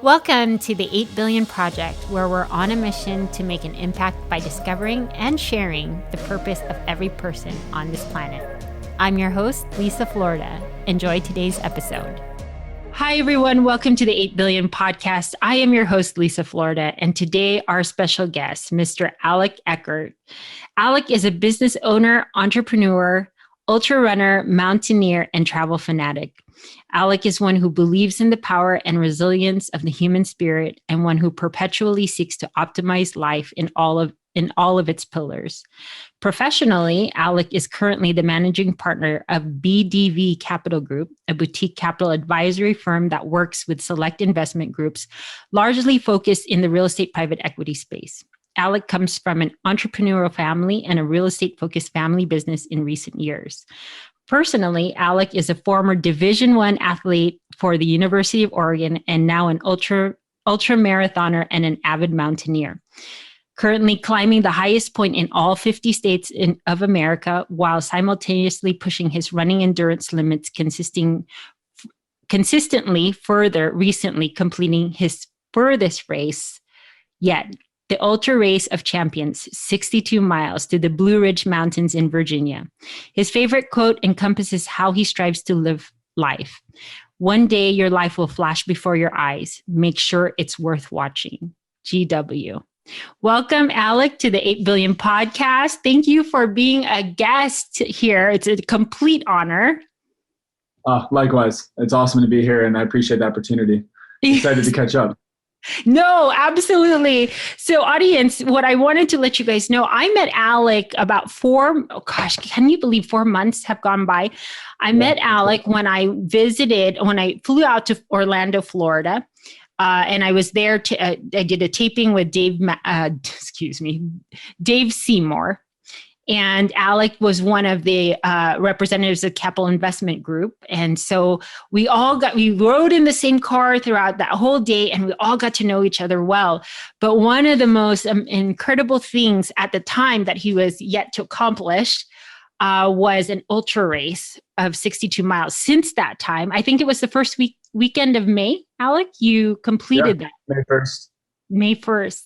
Welcome to the 8 Billion Project, where we're on a mission to make an impact by discovering and sharing the purpose of every person on this planet. I'm your host, Lisa Florida. Enjoy today's episode. Hi, everyone. Welcome to the 8 Billion Podcast. I am your host, Lisa Florida, and today our special guest, Mr. Alec Eickert. Alec is a business owner, entrepreneur, ultra runner, mountaineer, and travel fanatic. Alec is one who believes in the power and resilience of the human spirit and one who perpetually seeks to optimize life in all of its pillars. Professionally, Alec is currently the managing partner of BDV Capital Group, a boutique capital advisory firm that works with select investment groups, largely focused in the real estate private equity space. Alec comes from an entrepreneurial family and a real estate-focused family business in recent years. Personally, Alec is a former Division I athlete for the University of Oregon and now an ultra marathoner and an avid mountaineer. Currently climbing the highest point in all 50 states of America while simultaneously pushing his running endurance limits consistently further, recently completing his furthest race yet, the Ultra Race of Champions, 62 miles to the Blue Ridge Mountains in Virginia. His favorite quote encompasses how he strives to live life. One day your life will flash before your eyes. Make sure it's worth watching. GW. Welcome, Alec, to the 8 Billion Podcast. Thank you for being a guest here. It's a complete honor. Likewise. It's awesome to be here, and I appreciate the opportunity. Excited to catch up. No, absolutely. So audience, what I wanted to let you guys know, I met Alec about can you believe 4 months have gone by? I met Alec when I flew out to Orlando, Florida. And I was there I did a taping with Dave Seymour. And Alec was one of the representatives of Capital Investment Group. And so we rode in the same car throughout that whole day, and we all got to know each other well. But one of the most incredible things at the time that he was yet to accomplish was an ultra race of 62 miles. Since that time, I think it was the first weekend of May, Alec, you completed that. May 1st. May 1st.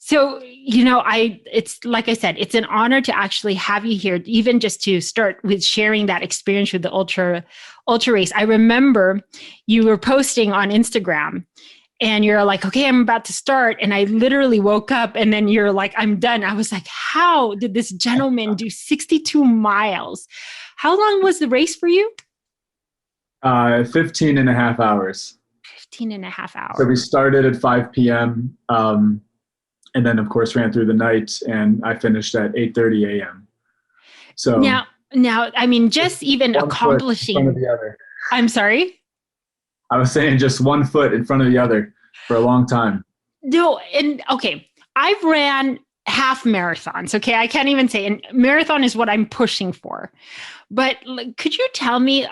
So, it's like I said, it's an honor to actually have you here, even just to start with sharing that experience with the ultra race. I remember you were posting on Instagram and you're like, okay, I'm about to start. And I literally woke up and then you're like, I'm done. I was like, how did this gentleman do 62 miles? How long was the race for you? 15 and a half hours. 15 and a half hours. So we started at 5 p.m., and then, of course, ran through the night, and I finished at 8:30 a.m. So now, I mean, just even accomplishing. One foot in front of the other. I'm sorry? I was saying just 1 foot in front of the other for a long time. No, and okay, I've ran half marathons. Okay, I can't even say, and marathon is what I'm pushing for. But could you tell me?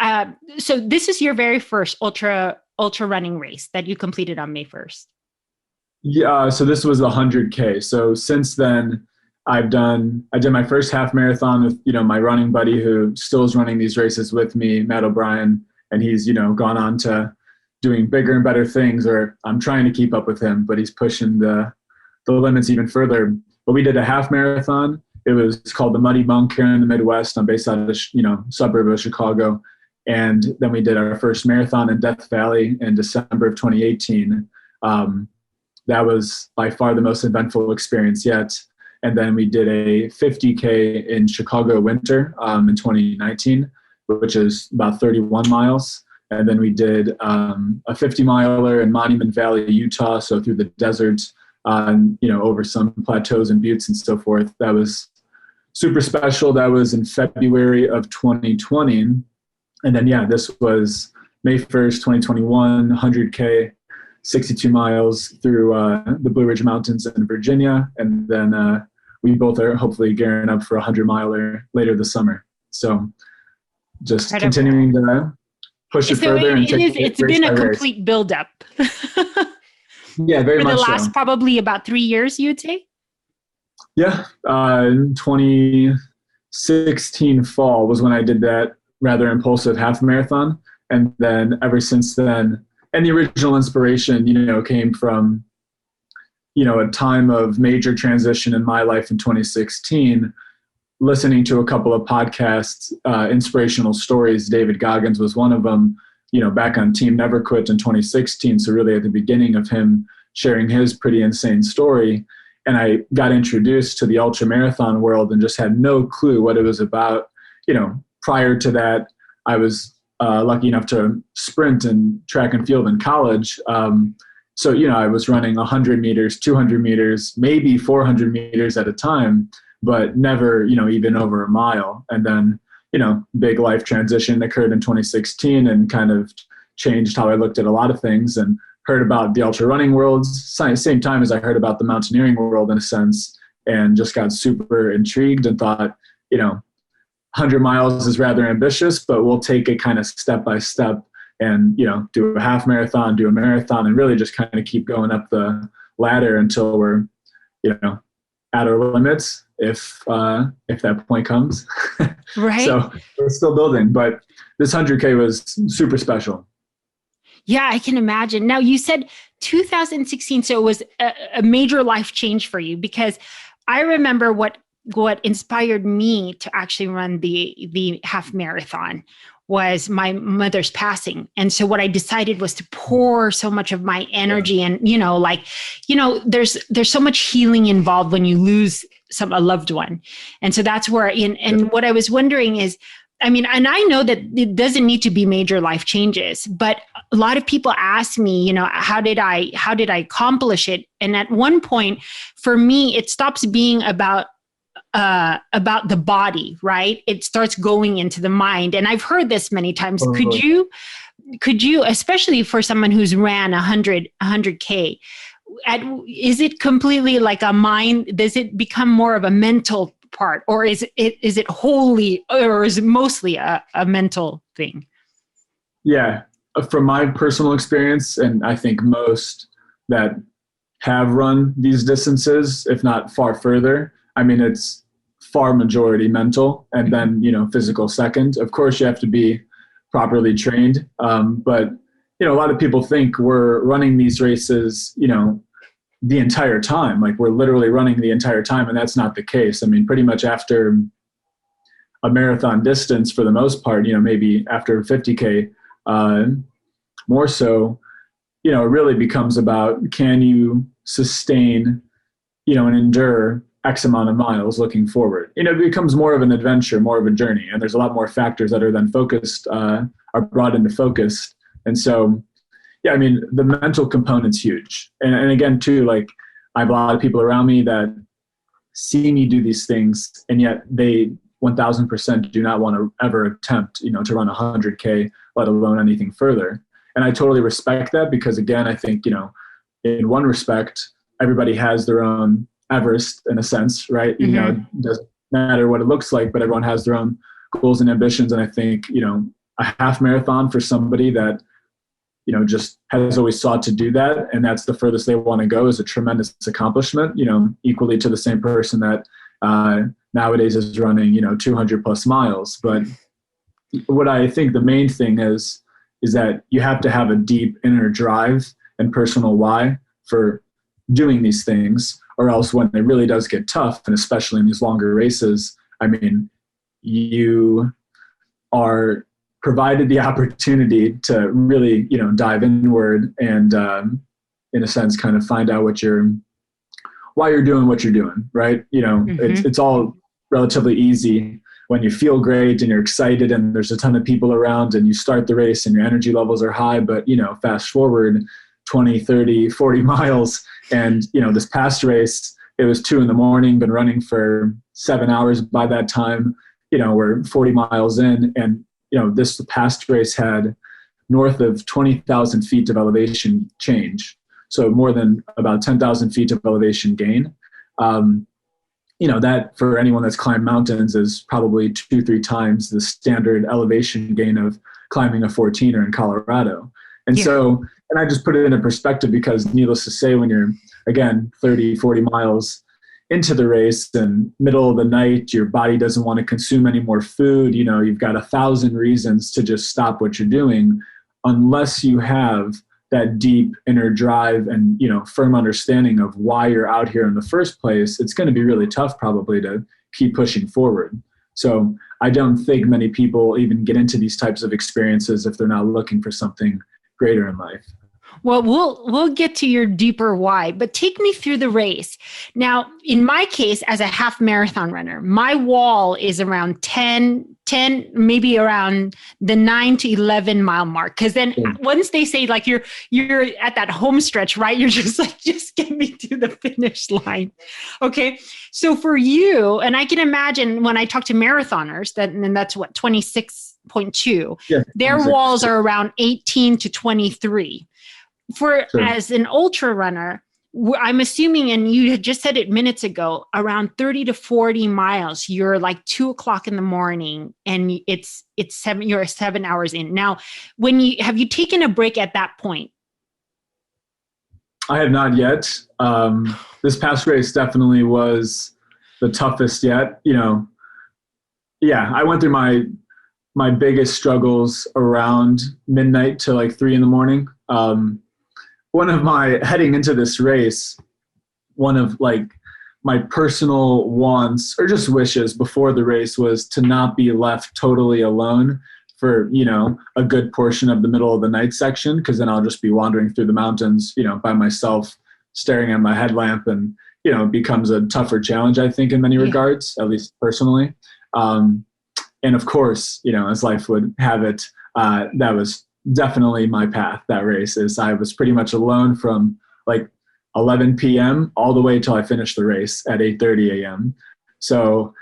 So this is your very first ultra running race that you completed on May 1st. Yeah, so this was 100K. So since then, I did my first half marathon with, my running buddy who still is running these races with me, Matt O'Brien, and he's, gone on to doing bigger and better things, or I'm trying to keep up with him, but he's pushing the limits even further. But we did a half marathon. It's called the Muddy Monk here in the Midwest. I'm based out of the, suburb of Chicago. And then we did our first marathon in Death Valley in December of 2018. That was by far the most eventful experience yet. And then we did a 50K in Chicago winter in 2019, which is about 31 miles. And then we did a 50-miler in Monument Valley, Utah, so through the desert, over some plateaus and buttes and so forth. That was super special. That was in February of 2020. And then, this was May 1st, 2021, 100K. 62 miles through the Blue Ridge Mountains in Virginia. And then we both are hopefully gearing up for a 100-miler later this summer. So just continuing to push it further. It's been a complete buildup. Yeah, very much so. For the last probably about 3 years, you would say? Yeah. 2016 fall was when I did that rather impulsive half marathon. And then ever since then, And the original inspiration, came from, a time of major transition in my life in 2016, listening to a couple of podcasts, inspirational stories. David Goggins was one of them, back on Team Never Quit in 2016. So really at the beginning of him sharing his pretty insane story. And I got introduced to the ultra marathon world and just had no clue what it was about. Prior to that, I was lucky enough to sprint in track and field in college. So, I was running 100 meters, 200 meters, maybe 400 meters at a time, but never, even over a mile. And then, big life transition occurred in 2016 and kind of changed how I looked at a lot of things, and heard about the ultra running world, same time as I heard about the mountaineering world in a sense, and just got super intrigued and thought, 100 miles is rather ambitious, but we'll take it kind of step by step and, do a half marathon, do a marathon, and really just kind of keep going up the ladder until we're, at our limits, if that point comes. Right. So we're still building, but this 100K was super special. Yeah, I can imagine. Now, you said 2016, so it was a major life change for you, because I remember what inspired me to actually run the half marathon was my mother's passing. And so what I decided was to pour so much of my energy and, there's so much healing involved when you lose a loved one. And so that's where, and what I was wondering is, and I know that it doesn't need to be major life changes, but a lot of people ask me, how did I accomplish it? And at one point for me, it stops being about the body, right? It starts going into the mind. And I've heard this many times. Totally. Could you, especially for someone who's ran 100K, is it completely like a mind? Does it become more of a mental part, or is it wholly, or is it mostly a mental thing? Yeah. From my personal experience, and I think most that have run these distances, if not far further, it's far majority mental, and then, physical second. Of course, you have to be properly trained. But, a lot of people think we're running these races, the entire time, like we're literally running the entire time. And that's not the case. Pretty much after a marathon distance, for the most part, maybe after 50K, more so, it really becomes about, can you sustain, and endure X amount of miles looking forward? It becomes more of an adventure, more of a journey. And there's a lot more factors that are then focused, are brought into focus. And so, yeah, the mental component's huge. And again, too, like I have a lot of people around me that see me do these things, and yet they 1000% do not want to ever attempt, to run 100K, let alone anything further. And I totally respect that, because again, I think, in one respect, everybody has their own Everest in a sense, right? Mm-hmm. It doesn't matter what it looks like, but everyone has their own goals and ambitions. And I think, a half marathon for somebody that, just has always sought to do that, and that's the furthest they want to go, is a tremendous accomplishment, equally to the same person that nowadays is running, 200 plus miles. But what I think the main thing is that you have to have a deep inner drive and personal why for doing these things, or else when it really does get tough, and especially in these longer races, you are provided the opportunity to really, dive inward and, in a sense, kind of find out why you're doing what you're doing, right? Mm-hmm. It's all relatively easy when you feel great and you're excited and there's a ton of people around and you start the race and your energy levels are high. But, fast forward 20, 30, 40 miles. And, this past race, it was 2 a.m, been running for 7 hours by that time. We're 40 miles in, and, this past race had north of 20,000 feet of elevation change. So more than about 10,000 feet of elevation gain. That for anyone that's climbed mountains is probably 2-3 times the standard elevation gain of climbing a 14er in Colorado. And so, and I just put it into perspective because, needless to say, when you're, again, 30, 40 miles into the race and middle of the night, your body doesn't want to consume any more food. You've got 1,000 reasons to just stop what you're doing, unless you have that deep inner drive and, firm understanding of why you're out here in the first place, it's going to be really tough probably to keep pushing forward. So I don't think many people even get into these types of experiences if they're not looking for something greater in life. Well, we'll get to your deeper why, but take me through the race. Now, in my case, as a half marathon runner, my wall is around 10, maybe around the 9 to 11 mile mark. Cause then once they say like you're at that home stretch, right? You're just like, just get me to the finish line. Okay. So for you, and I can imagine when I talk to marathoners and that's what, 26.2, their walls are around 18 to 23. As an ultra runner, I'm assuming, and you had just said it minutes ago, around 30 to 40 miles, you're like 2:00 in the morning and you're 7 hours in. Now, have you taken a break at that point? I have not yet. This past race definitely was the toughest yet. I went through my biggest struggles around midnight to like 3 a.m. Heading into this race, one of like my personal wants or just wishes before the race was to not be left totally alone for, a good portion of the middle of the night section. Because then I'll just be wandering through the mountains, by myself, staring at my headlamp, and, it becomes a tougher challenge, I think, in many regards, at least personally. And of course, as life would have it, that was definitely my path. That race is I was pretty much alone from like 11 p.m. all the way till I finished the race at 8:30 a.m. So,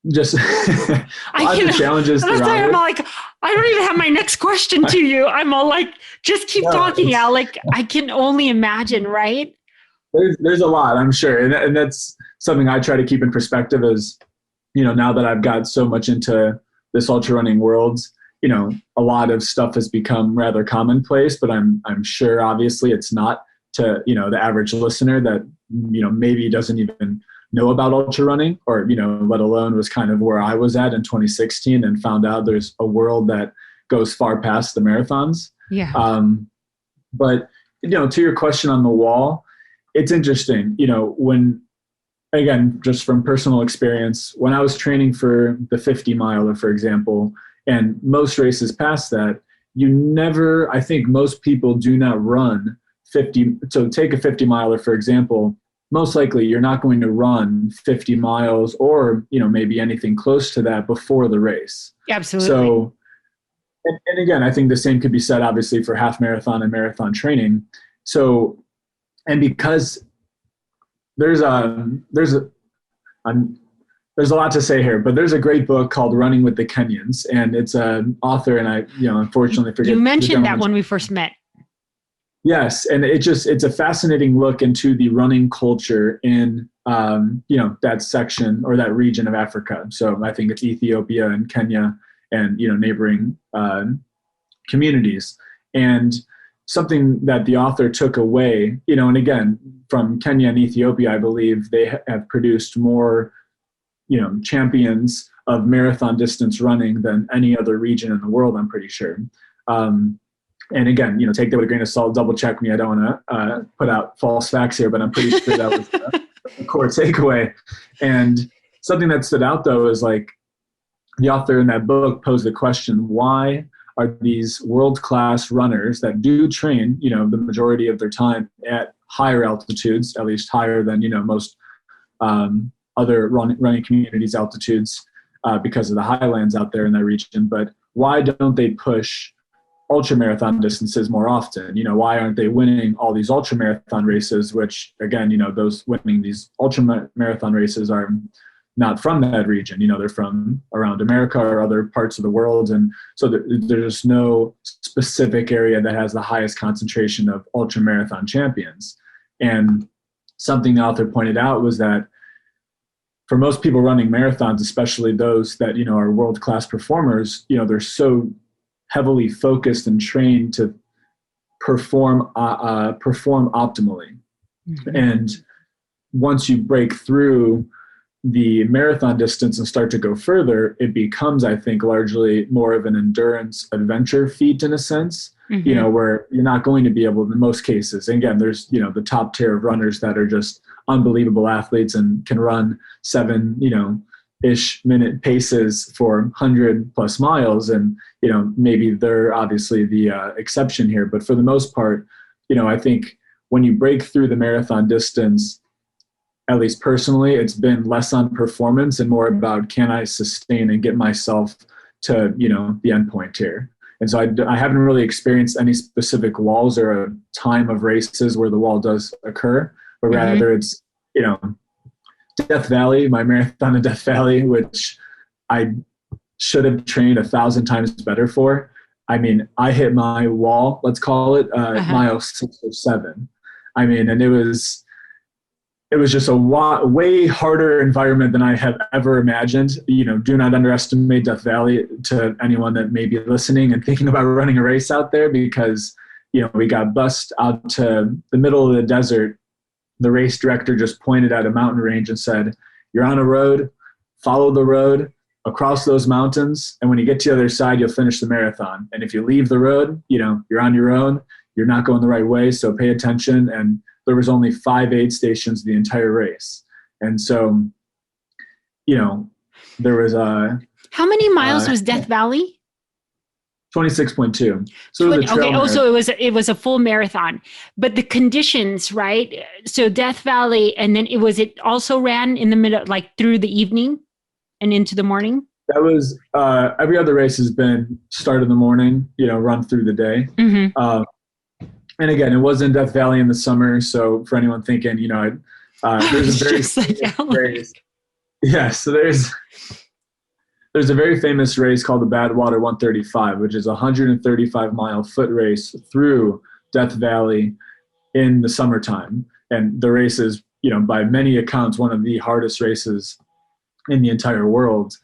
just lots of challenges. I'm like, I don't even have my next question to you. I'm all like, just keep talking, Alec. I can only imagine, right? There's a lot, I'm sure. And that's something I try to keep in perspective is, now that I've got so much into this ultra running world, a lot of stuff has become rather commonplace, but I'm sure obviously it's not to, the average listener that, maybe doesn't even know about ultra running or, let alone was kind of where I was at in 2016 and found out there's a world that goes far past the marathons. Yeah. But, to your question on the wall, it's interesting, when, again, just from personal experience, when I was training for the 50 miler, for example, and most races past that, I think most people do not run 50. So take a 50 miler, for example, most likely you're not going to run 50 miles or, maybe anything close to that before the race. Absolutely. So, and again, I think the same could be said obviously for half marathon and marathon training. So, and because there's a lot to say here, but there's a great book called Running with the Kenyans, and it's an author, and I, unfortunately forget. You mentioned that when we first met. Yes, and it's a fascinating look into the running culture in, that section or that region of Africa. So I think it's Ethiopia and Kenya and, neighboring communities. And something that the author took away, and again, from Kenya and Ethiopia, I believe they have produced more champions of marathon distance running than any other region in the world, I'm pretty sure. And again, take that with a grain of salt, double check me. I don't want to put out false facts here, but I'm pretty sure that was the core takeaway. And something that stood out though is like the author in that book posed the question, why are these world-class runners that do train, the majority of their time at higher altitudes, at least higher than, most other running communities altitudes because of the highlands out there in that region. But why don't they push ultra marathon distances more often? Why aren't they winning all these ultra marathon races, which again, those winning these ultra marathon races are not from that region, they're from around America or other parts of the world. And so there's no specific area that has the highest concentration of ultra marathon champions. And something the author pointed out was that for most people running marathons, especially those that, are world-class performers, they're so heavily focused and trained to perform optimally. Mm-hmm. And once you break through the marathon distance and start to go further, it becomes, I think, largely more of an endurance adventure feat in a sense, where you're not going to be able, in most cases, and again, there's, the top tier of runners that are just unbelievable athletes and can run 7, ish minute paces for 100+ miles. And, maybe they're obviously the exception here, but for the most part, I think when you break through the marathon distance, at least personally, it's been less on performance and more about, can I sustain and get myself to, the end point here. And so I haven't really experienced any specific walls or a time of races where the wall does occur, but rather it's, Death Valley, my marathon in Death Valley, which I should have trained 1,000 times better for. I mean, I hit my wall, let's call it, mile 6 or 7. I mean, and it was just a way harder environment than I have ever imagined. Do not underestimate Death Valley to anyone that may be listening and thinking about running a race out there, because, we got bussed out to the middle of the desert. The race director just pointed at a mountain range and said, "You're on a road, follow the road across those mountains. And when you get to the other side, you'll finish the marathon. And if you leave the road, you're on your own. You're not going the right way. So pay attention." And there was only 5 aid stations the entire race. And so, there was how many miles was Death Valley? 26.2. So it was a trail marathon. So it was a full marathon, but the conditions, right? So Death Valley, and then it also ran in the middle, like through the evening and into the morning? That was, every other race has been start in the morning, run through the day. And again, it was in Death Valley in the summer. So for anyone thinking, there's a very famous race. Yeah, so there's a very famous race called the Badwater 135, which is a 135-mile foot race through Death Valley in the summertime. And the race is, by many accounts, one of the hardest races in the entire world.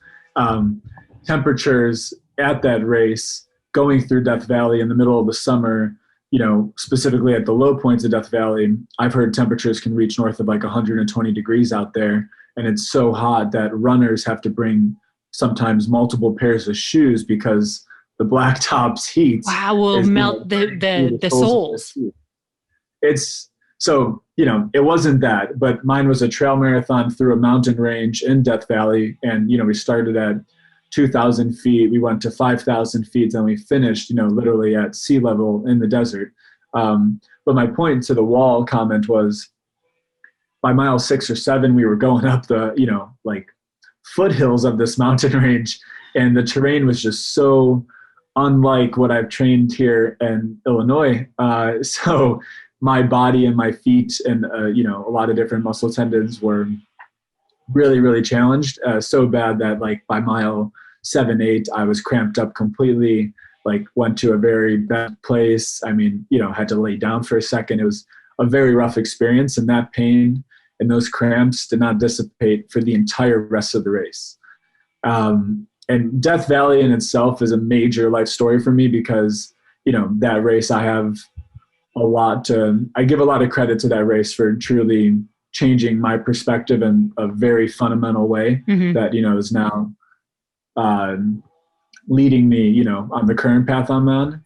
Temperatures at that race going through Death Valley in the middle of the summer, specifically at the low points of Death Valley, I've heard temperatures can reach north of like 120 degrees out there. And it's so hot that runners have to bring sometimes multiple pairs of shoes because the blacktop's heat will melt the soles. It's so, it wasn't that, but mine was a trail marathon through a mountain range in Death Valley. And, we started at 2,000 feet. We went to 5,000 feet, and we finished, literally at sea level in the desert. But my point to the wall comment was, by mile 6 or 7, we were going up the, foothills of this mountain range, and the terrain was just so unlike what I've trained here in Illinois. So my body and my feet and, a lot of different muscle tendons were really, really challenged, so bad that by mile 7, 8, I was cramped up completely, went to a very bad place. I mean, had to lay down for a second. It was a very rough experience, and that pain and those cramps did not dissipate for the entire rest of the race. And Death Valley in itself is a major life story for me because, that race I give a lot of credit to that race for truly changing my perspective in a very fundamental way that, is now leading me, on the current path I'm on.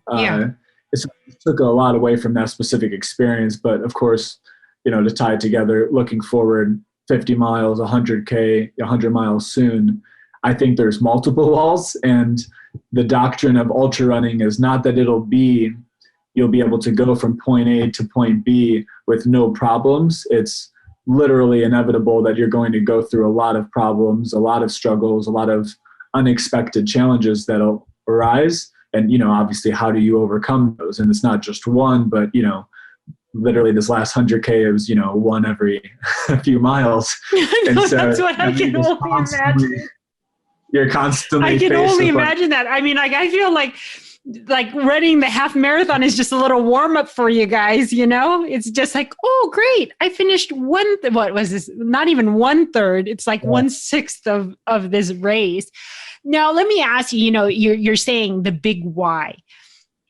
It took a lot away from that specific experience, but of course, to tie it together, looking forward 50 miles, 100K, 100 miles soon, I think there's multiple walls. And the doctrine of ultra running is not that you'll be able to go from point A to point B with no problems. It's literally inevitable that you're going to go through a lot of problems, a lot of struggles, a lot of unexpected challenges that'll arise. And, obviously, how do you overcome those? And it's not just one, but, literally this last 100K, it was, one every few miles. And so that's what I can only imagine. You're constantly. I can only imagine that. I mean, I feel like running the half marathon is just a little warm up for you guys. It's just oh, great! I finished what was this? Not even 1/3. It's 1/6 of this race. Now, let me ask you. You're saying the big why.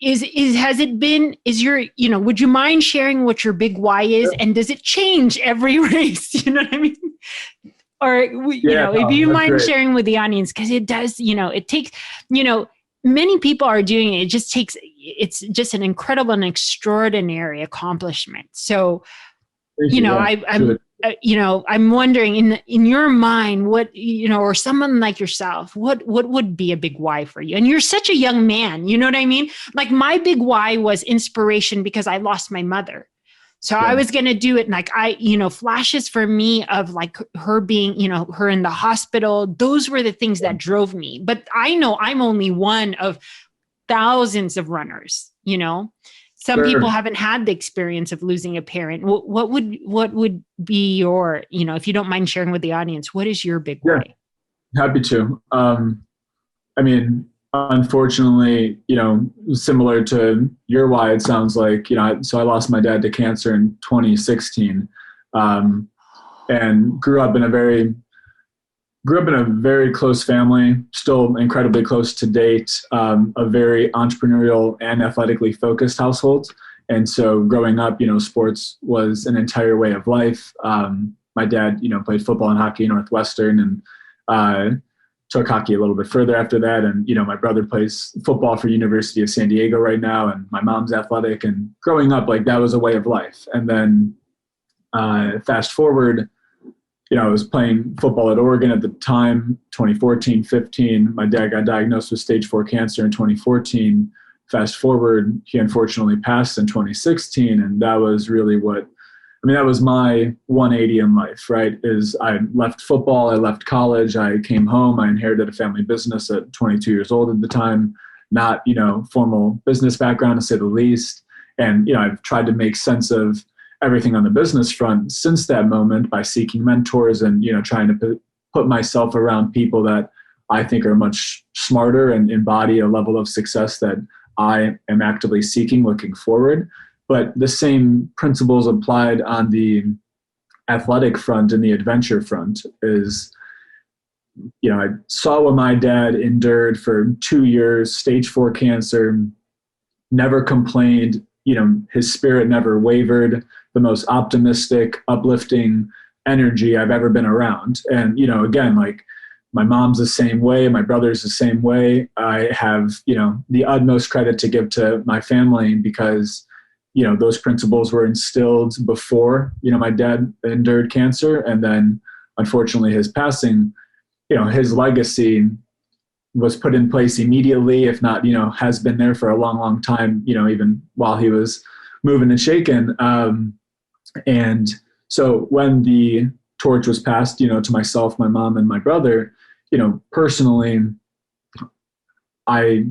Would you mind sharing what your big why is? And does it change every race? You know what I mean? Or, if you mind great. sharing with the audience, because it does, it takes, many people are doing it. It just takes, it's just an incredible and extraordinary accomplishment. So, I'm wondering in your mind, what, or someone like yourself, what would be a big why for you? And you're such a young man, you know what I mean? Like my big why was inspiration because I lost my mother. So I was going to do it. And like, flashes for me of like her being, her in the hospital, those were the things that drove me. But I know I'm only one of thousands of runners, Some people haven't had the experience of losing a parent. What would be your, if you don't mind sharing with the audience, what is your big why? Happy to. Unfortunately, similar to your why, it sounds like, so I lost my dad to cancer in 2016, and grew up in a very close family, still incredibly close to date, a very entrepreneurial and athletically focused household. And so growing up, sports was an entire way of life. My dad, played football and hockey at Northwestern, and took hockey a little bit further after that. And, my brother plays football for University of San Diego right now, and my mom's athletic. And growing up, like, that was a way of life. And then fast forward, I was playing football at Oregon at the time, 2014, 15. My dad got diagnosed with stage 4 cancer in 2014. Fast forward, he unfortunately passed in 2016. And that was really that was my 180 in life, right? Is I left football, I left college, I came home, I inherited a family business at 22 years old at the time, not, formal business background to say the least. And, I've tried to make sense of everything on the business front since that moment by seeking mentors and, trying to put myself around people that I think are much smarter and embody a level of success that I am actively seeking looking forward. But the same principles applied on the athletic front and the adventure front is, I saw what my dad endured for 2 years, stage 4 cancer, never complained, his spirit never wavered, the most optimistic, uplifting energy I've ever been around. And, again, like, my mom's the same way, my brother's the same way. I have, the utmost credit to give to my family because, those principles were instilled before, my dad endured cancer. And then unfortunately his passing, his legacy was put in place immediately, if not, has been there for a long, long time, even while he was moving and shaking. And so when the torch was passed, to myself, my mom, and my brother, personally, I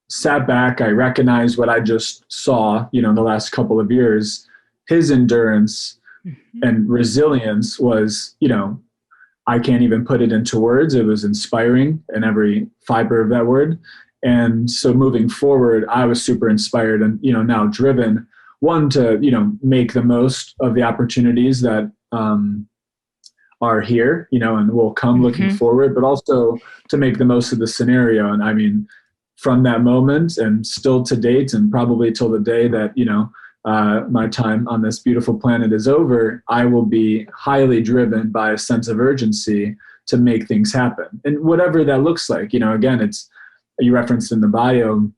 sat back, I recognized what I just saw, in the last couple of years. His endurance and resilience was, I can't even put it into words. It was inspiring in every fiber of that word. And so moving forward, I was super inspired and, now driven, one, to, make the most of the opportunities that are here, and will come looking forward, but also to make the most of the scenario. And from that moment and still to date, and probably till the day that, my time on this beautiful planet is over, I will be highly driven by a sense of urgency to make things happen. And whatever that looks like, again, it's, you referenced in the bio,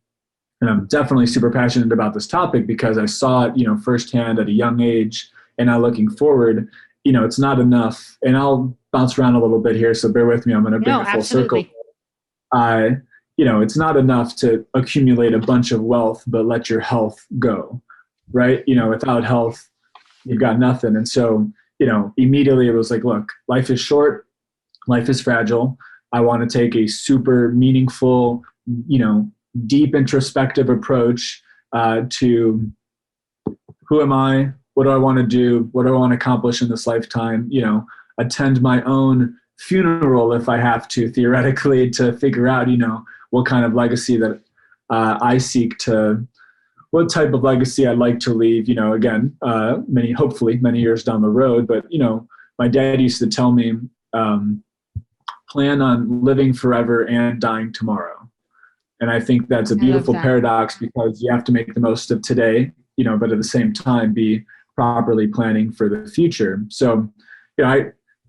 and I'm definitely super passionate about this topic because I saw it, firsthand at a young age. And now looking forward, it's not enough. And I'll bounce around a little bit here, so bear with me. I'm going to bring it full circle. It's not enough to accumulate a bunch of wealth, but let your health go, right? Without health, you've got nothing. And so, immediately it was like, look, life is short, life is fragile. I want to take a super meaningful, deep introspective approach to who am I? What do I want to do? What do I want to accomplish in this lifetime? Attend my own funeral if I have to, theoretically, to figure out, what kind of legacy that I seek to, what type of legacy I'd like to leave, again, hopefully many years down the road. But, my dad used to tell me, plan on living forever and dying tomorrow. And I think that's a beautiful paradox because you have to make the most of today, but at the same time, be properly planning for the future. So,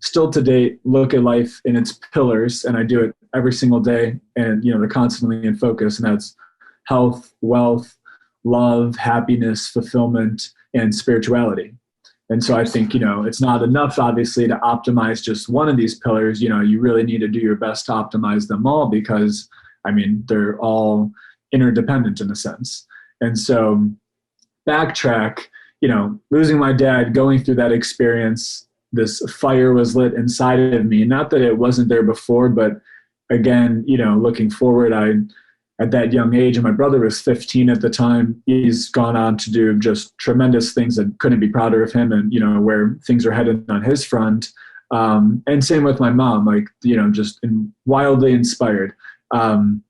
still to date look at life in its pillars, and I do it every single day, and they're constantly in focus, and that's health, wealth, love, happiness, fulfillment, and spirituality. And so I think, it's not enough, obviously, to optimize just one of these pillars. You really need to do your best to optimize them all because, they're all interdependent in a sense. And so backtrack, losing my dad, going through that experience, this fire was lit inside of me. Not that it wasn't there before, but again, looking forward, at that young age, and my brother was 15 at the time, he's gone on to do just tremendous things and couldn't be prouder of him and, where things are headed on his front. And same with my mom, just wildly inspired. And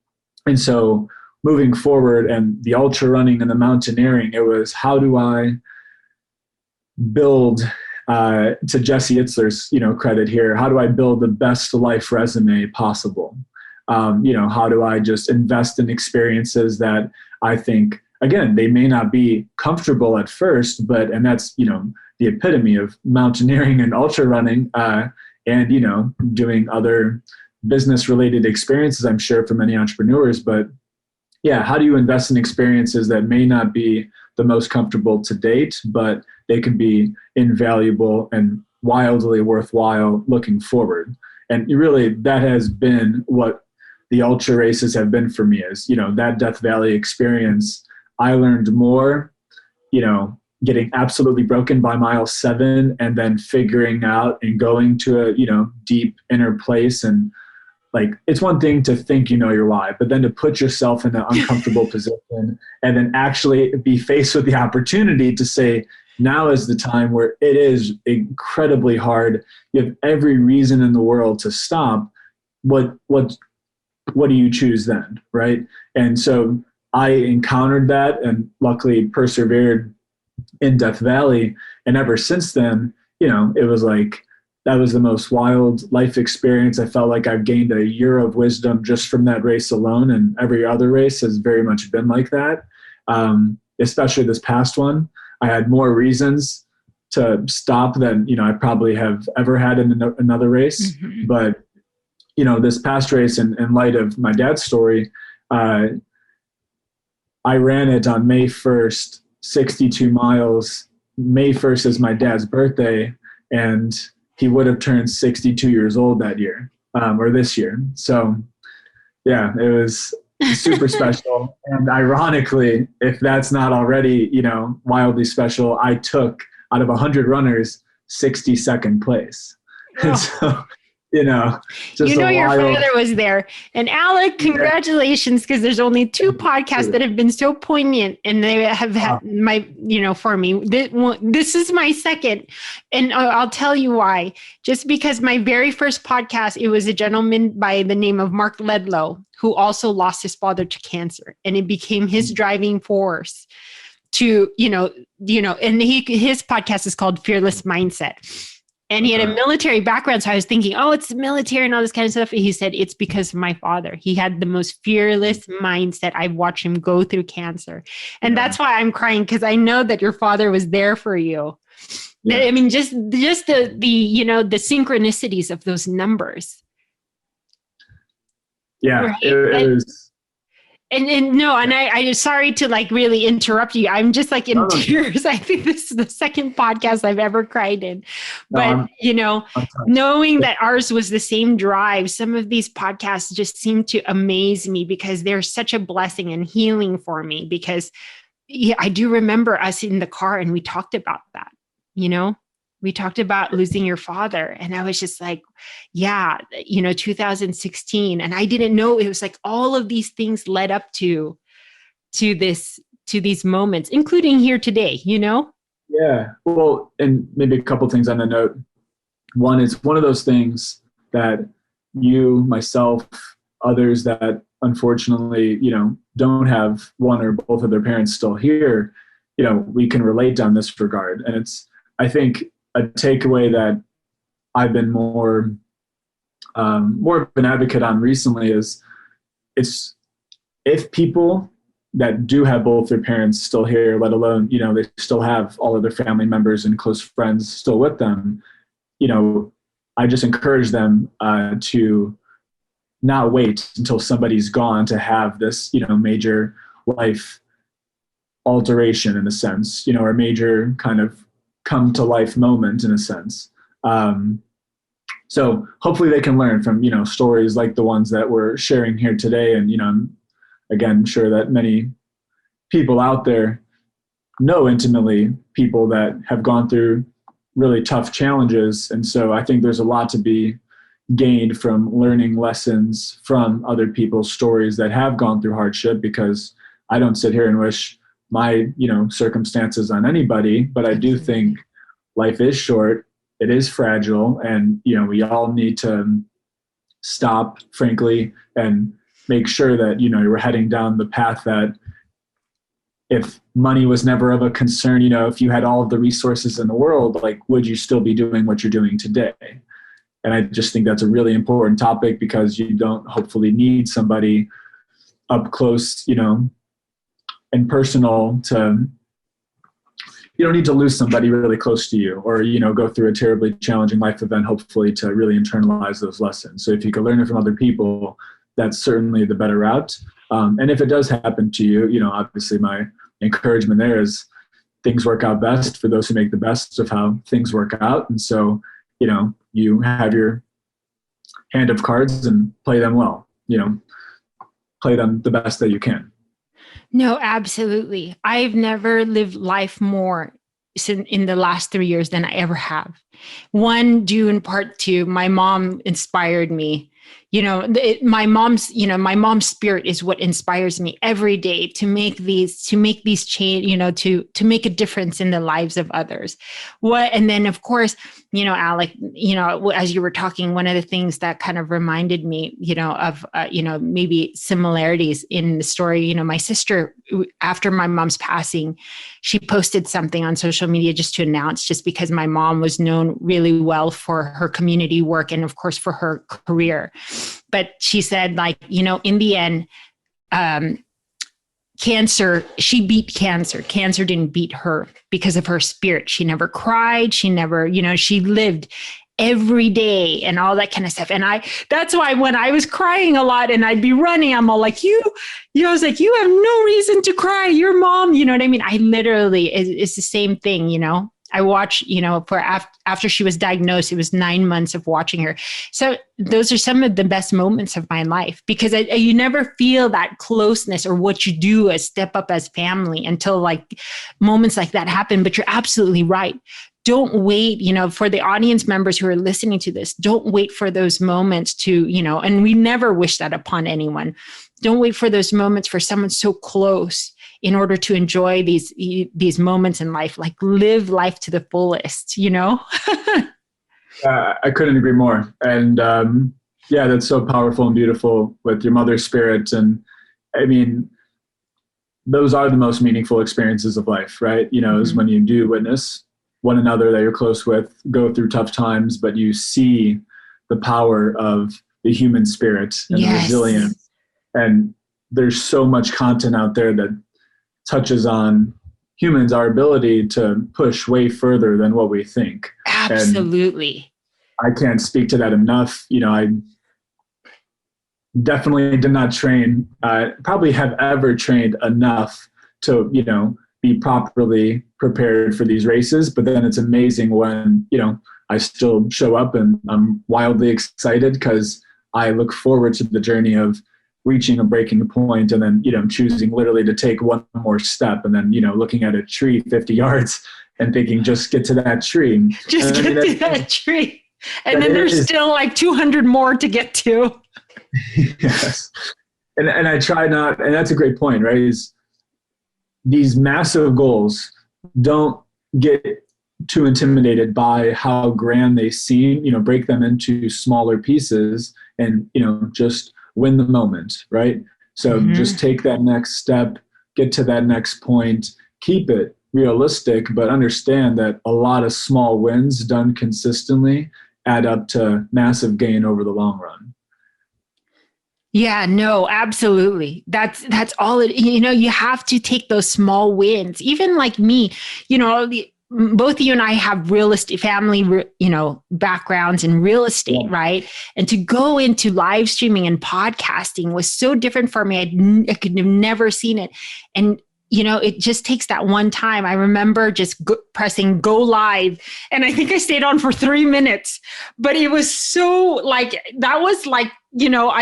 so moving forward and the ultra running and the mountaineering, it was how do I build, to Jesse Itzler's, credit here, how do I build the best life resume possible? How do I just invest in experiences that I think, again, they may not be comfortable at first, and that's, the epitome of mountaineering and ultra running, and, doing other business related experiences, I'm sure for many entrepreneurs, but yeah, how do you invest in experiences that may not be the most comfortable to date, but they can be invaluable and wildly worthwhile looking forward? And really that has been what the ultra races have been for me is, that Death Valley experience. I learned more, getting absolutely broken by mile 7 and then figuring out and going to a, deep inner place. And it's one thing to think, your why, but then to put yourself in an uncomfortable position and then actually be faced with the opportunity to say, now is the time where it is incredibly hard. You have every reason in the world to stop. What do you choose then, right? And so I encountered that and luckily persevered in Death Valley. And ever since then, it was that was the most wild life experience. I felt like I've gained a year of wisdom just from that race alone. And every other race has very much been like that. Especially this past one, I had more reasons to stop than, I probably have ever had in another race. Mm-hmm. But this past race, in light of my dad's story, I ran it on May 1st, 62 miles. May 1st is my dad's birthday, and he would have turned 62 years old that year, or this year. So, yeah, it was super special. And ironically, if that's not already, wildly special, I took, out of 100 runners, 62nd place. Oh. And so, just your father was there. And Alec, congratulations, because there's only 2 podcasts that have been so poignant, and they have had for me. This is my second, and I'll tell you why. Just because my very first podcast, it was a gentleman by the name of Mark Ledlow, who also lost his father to cancer, and it became his driving force to, and his podcast is called Fearless Mindset. And he had a military background. So I was thinking, it's the military and all this kind of stuff. And he said, it's because of my father. He had the most fearless mindset. I watched him go through cancer. And that's why I'm crying, because I know that your father was there for you. Yeah. Just the the synchronicities of those numbers. Yeah, right? it was. And I'm sorry to really interrupt you. I'm just in tears. I think this is the second podcast I've ever cried in. But, knowing that ours was the same drive, some of these podcasts just seem to amaze me because they're such a blessing and healing for me, because I do remember us in the car and we talked about that, We talked about losing your father. And I was just 2016. And I didn't know it was all of these things led up to these moments, including here today, Yeah. Well, and maybe a couple things on the note. One is one of those things that you, myself, others that unfortunately, don't have one or both of their parents still here, we can relate on this regard. And it's, I think, a takeaway that I've been more of an advocate on recently is if people that do have both their parents still here, let alone, they still have all of their family members and close friends still with them, I just encourage them to not wait until somebody's gone to have this, major life alteration in a sense, or major kind of come to life moment in a sense. So hopefully they can learn from, stories like the ones that we're sharing here today. And, I'm again sure that many people out there know intimately people that have gone through really tough challenges. And so I think there's a lot to be gained from learning lessons from other people's stories that have gone through hardship, because I don't sit here and wish my, circumstances on anybody, but I do think life is short, it is fragile, and, we all need to stop, frankly, and make sure that, we're heading down the path that if money was never of a concern, if you had all of the resources in the world, like, would you still be doing what you're doing today? And I just think that's a really important topic, because you don't hopefully need somebody up close, and personal you don't need to lose somebody really close to you, or, go through a terribly challenging life event, hopefully, to really internalize those lessons. So if you can learn it from other people, that's certainly the better route. And if it does happen to you, obviously my encouragement there is things work out best for those who make the best of how things work out. And so, you have your hand of cards and play them well, play them the best that you can. No, absolutely. I've never lived life more in the last 3 years than I ever have. One, due in part to my mom inspired me. My mom's spirit is what inspires me every day to make these change, to make a difference in the lives of others. And then of course, Alec, as you were talking, one of the things that kind of reminded me, of, maybe similarities in the story, my sister, after my mom's passing, she posted something on social media just to announce, just because my mom was known really well for her community work and of course for her career. But she said, in the end, she beat cancer. Cancer didn't beat her because of her spirit. She never cried. She never, she lived every day and all that kind of stuff. And that's why when I was crying a lot and I'd be running, I'm all like, I was like, you have no reason to cry. Your mom, you know what I mean? I literally, it's the same thing, I watched, after she was diagnosed, it was 9 months of watching her. So those are some of the best moments of my life, because you never feel that closeness or what you do as step up as family until moments like that happen. But you're absolutely right. Don't wait, for the audience members who are listening to this, don't wait for those moments to, and we never wish that upon anyone. Don't wait for those moments for someone so close in order to enjoy these moments in life, live life to the fullest, I couldn't agree more. And that's so powerful and beautiful with your mother's spirit. And I mean, those are the most meaningful experiences of life, right? Is when you do witness one another that you're close with go through tough times, but you see the power of the human spirit and the resilience. And there's so much content out there that touches on humans, our ability to push way further than what we think. Absolutely. And I can't speak to that enough. I definitely did not train, probably have ever trained enough to, be properly prepared for these races. But then it's amazing when, I still show up and I'm wildly excited, because I look forward to the journey of reaching a breaking point and then, choosing literally to take one more step and then, looking at a tree 50 yards and thinking, just get to that tree. Just get to that tree. And then there's still 200 more to get to. Yes. And I try not, and that's a great point, right? Is these massive goals, don't get too intimidated by how grand they seem, break them into smaller pieces and, just win the moment, right? So just take that next step, get to that next point, keep it realistic, but understand that a lot of small wins done consistently add up to massive gain over the long run. Yeah, no, absolutely. That's all it, you have to take those small wins. Even like me, both you and I have real estate family, backgrounds in real estate, right? And to go into live streaming and podcasting was so different for me. I could have never seen it. And it just takes that one time. I remember just pressing go live, and I think I stayed on for 3 minutes, but it was so I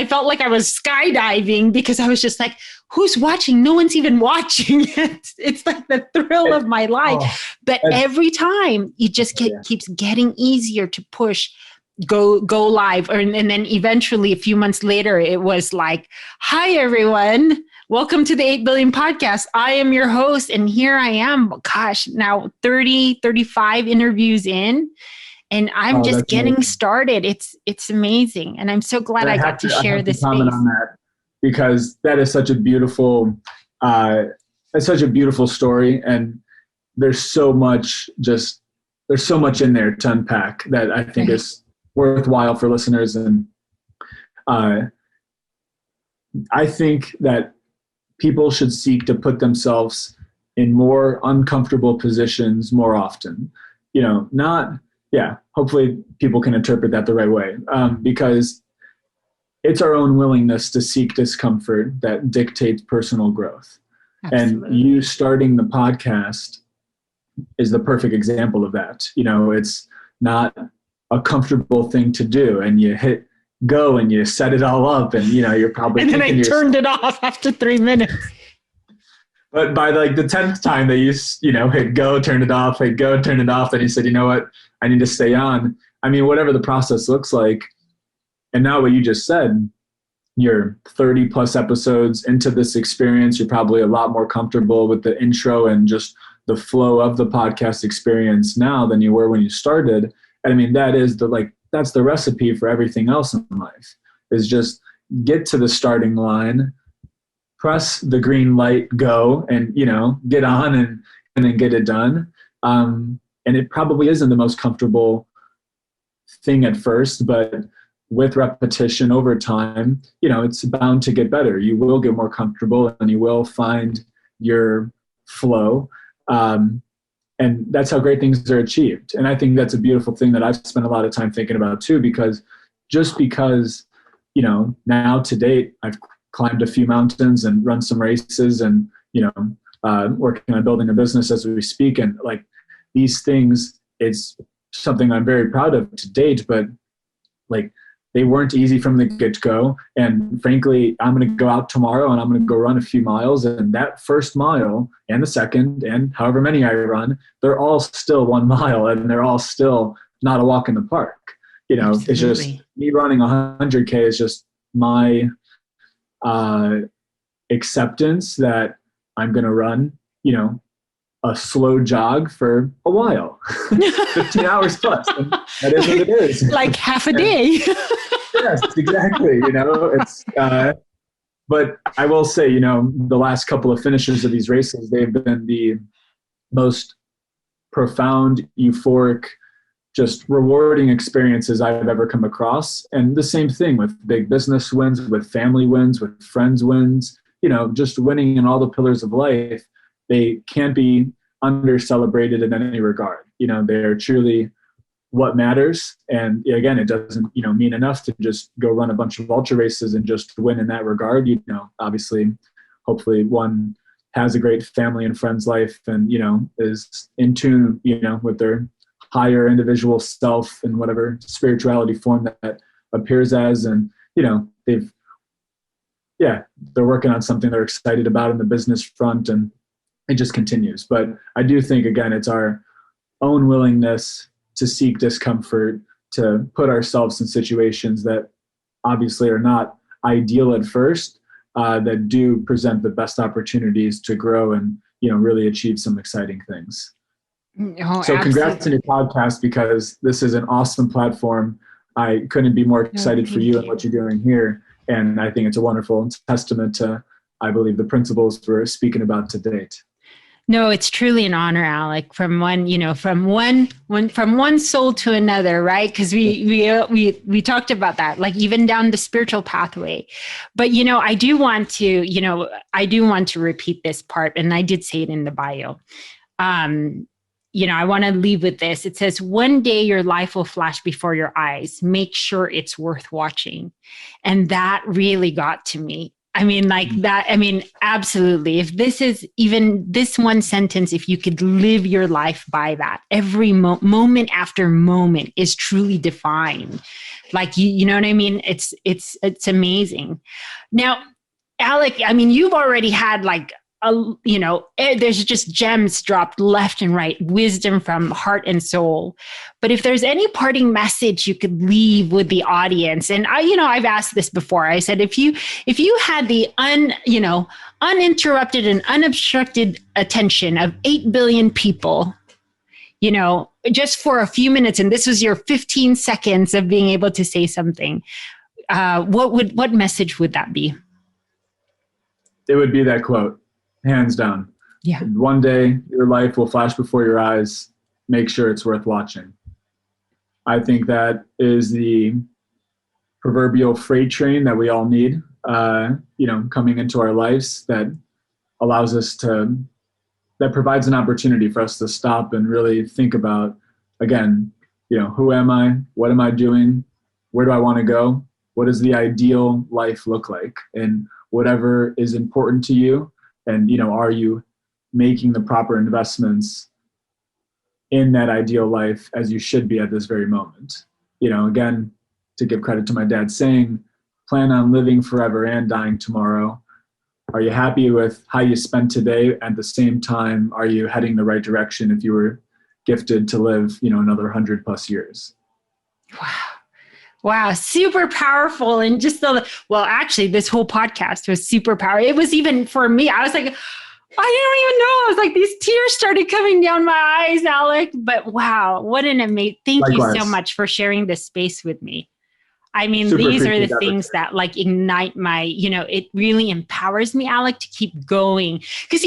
felt like I was skydiving because I was just like, who's watching? No one's even watching it. It's like the thrill of my life. But every time it just keeps getting easier to push go live. And then eventually a few months later, it was like, hi, everyone. Welcome to the 8 Billion Podcast. I am your host. And here I am, now 35 interviews in. And I'm just getting started. It's amazing. And I'm so glad I got to share this space. On that, because that is such a beautiful, story. And there's so much in there to unpack that I think is worthwhile for listeners. And I think that people should seek to put themselves in more uncomfortable positions more often. Hopefully people can interpret that the right way, because it's our own willingness to seek discomfort that dictates personal growth. Absolutely. And you starting the podcast is the perfect example of that. It's not a comfortable thing to do, and you hit go and you set it all up, and you're probably and then I turned it off after 3 minutes. But by the 10th time that you hit go, turn it off, hit go, turn it off, then you said, you know what, I need to stay on. I mean, whatever the process looks like. And now what you just said, you're 30 plus episodes into this experience. You're probably a lot more comfortable with the intro and just the flow of the podcast experience now than you were when you started. And I mean, that's the recipe for everything else in life, is just get to the starting line, press the green light, go, and, get on and then get it done. And it probably isn't the most comfortable thing at first, but with repetition over time, it's bound to get better. You will get more comfortable and you will find your flow. And that's how great things are achieved. And I think that's a beautiful thing that I've spent a lot of time thinking about too, because now to date, I've climbed a few mountains and run some races and, working on building a business as we speak. And these things, it's something I'm very proud of to date, but they weren't easy from the get-go. And frankly, I'm going to go out tomorrow and I'm going to go run a few miles. And that first mile and the second and however many I run, they're all still 1 mile and they're all still not a walk in the park. Absolutely. It's just me running 100K is just my acceptance that I'm going to run, a slow jog for a while, 15 hours plus. And that is what it is. Like half a day. Yes, exactly. It's, but I will say, the last couple of finishes of these races, they've been the most profound, euphoric, just rewarding experiences I've ever come across. And the same thing with big business wins, with family wins, with friends wins, just winning in all the pillars of life. They can't be under-celebrated in any regard. They're truly what matters. And again, it doesn't, mean enough to just go run a bunch of ultra races and just win in that regard. Obviously, hopefully one has a great family and friends life and, is in tune, with their higher individual self and whatever spirituality form that appears as. And, they're working on something they're excited about in the business front, and it just continues. But I do think, again, it's our own willingness to seek discomfort, to put ourselves in situations that obviously are not ideal at first, that do present the best opportunities to grow and, really achieve some exciting things. Oh, so congrats on your podcast, because this is an awesome platform. I couldn't be more excited for you and what you're doing here. And I think it's a wonderful testament to, I believe, the principles we're speaking about to date. No, it's truly an honor, Alec, from one soul to another, right? Because we talked about that, even down the spiritual pathway. But I do want to repeat this part, and I did say it in the bio. I want to leave with this. It says, one day your life will flash before your eyes. Make sure it's worth watching. And that really got to me. I mean, like that. I mean, absolutely. If this is even this one sentence, if you could live your life by that, every moment after moment is truly defined. Like, you know what I mean? It's amazing. Now, Alec, I mean, you've already had like, there's just gems dropped left and right, wisdom from heart and soul. But if there's any parting message you could leave with the audience, and I've asked this before. I said, if you had the uninterrupted and unobstructed attention of 8 billion people, just for a few minutes, and this was your 15 seconds of being able to say something, what message would that be? It would be that quote. Hands down. Yeah. One day your life will flash before your eyes. Make sure it's worth watching. I think that is the proverbial freight train that we all need, coming into our lives, that allows us that provides an opportunity for us to stop and really think about, again, who am I? What am I doing? Where do I want to go? What does the ideal life look like? And whatever is important to you, and, are you making the proper investments in that ideal life as you should be at this very moment? Again, to give credit to my dad saying, plan on living forever and dying tomorrow. Are you happy with how you spent today? At the same time, are you heading the right direction if you were gifted to live, another 100+ years? Wow. Super powerful. And just actually this whole podcast was super powerful. It was even for me, I was like, I don't even know. I was like, these tears started coming down my eyes, Alec. But wow, what an amazing, thank you so much for sharing this space with me. I mean, these are the things that like ignite my, it really empowers me, Alec, to keep going. Because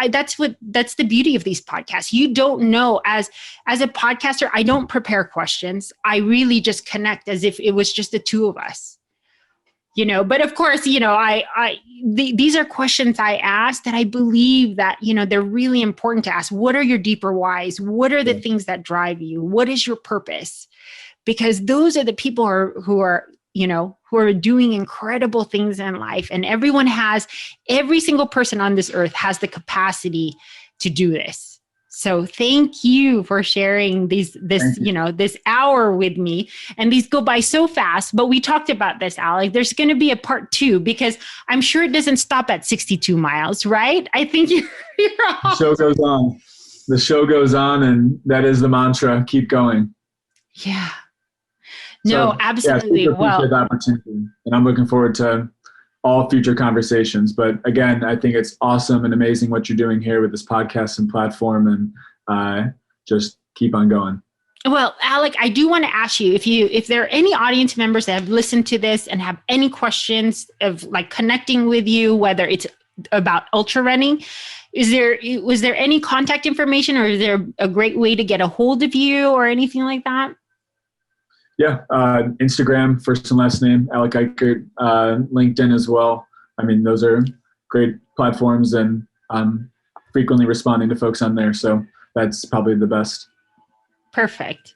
that's the beauty of these podcasts. You don't know, as a podcaster, I don't prepare questions. I really just connect as if it was just the two of us. But of course, these are questions I ask that I believe that, they're really important to ask. What are your deeper whys? What are the things that drive you? What is your purpose? Because those are the people who are doing incredible things in life. And every single person on this earth has the capacity to do this. So thank you for sharing this hour with me. And these go by so fast, but we talked about this, Alec. There's going to be a part 2, because I'm sure it doesn't stop at 62 miles, right? I think you're The show goes on. The show goes on, and that is the mantra, keep going. Yeah. No, absolutely. Yeah, appreciate the opportunity, and I'm looking forward to all future conversations. But again, I think it's awesome and amazing what you're doing here with this podcast and platform, and just keep on going. Well, Alec, I do want to ask you if there are any audience members that have listened to this and have any questions of like connecting with you, whether it's about ultra running, was there any contact information, or is there a great way to get a hold of you or anything like that? Yeah, Instagram, first and last name, Alec Eickert, LinkedIn as well. I mean, those are great platforms, and I'm frequently responding to folks on there. So that's probably the best. Perfect.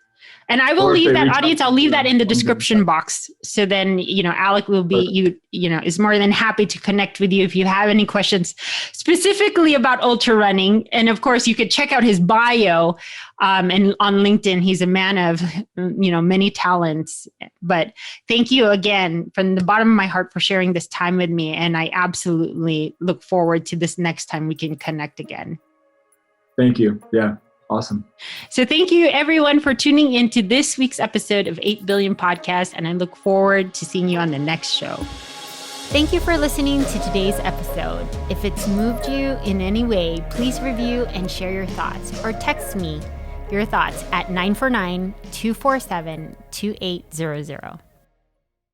And I will leave that, audience, I'll leave that in the description box. So then, Alec will be, is more than happy to connect with you if you have any questions specifically about ultra running. And of course, you could check out his bio. And on LinkedIn, he's a man of, many talents. But thank you again from the bottom of my heart for sharing this time with me. And I absolutely look forward to this next time we can connect again. Thank you. Yeah. Awesome. So thank you everyone for tuning into this week's episode of 8 Billion Podcast. And I look forward to seeing you on the next show. Thank you for listening to today's episode. If it's moved you in any way, please review and share your thoughts, or text me your thoughts at 949-247-2800.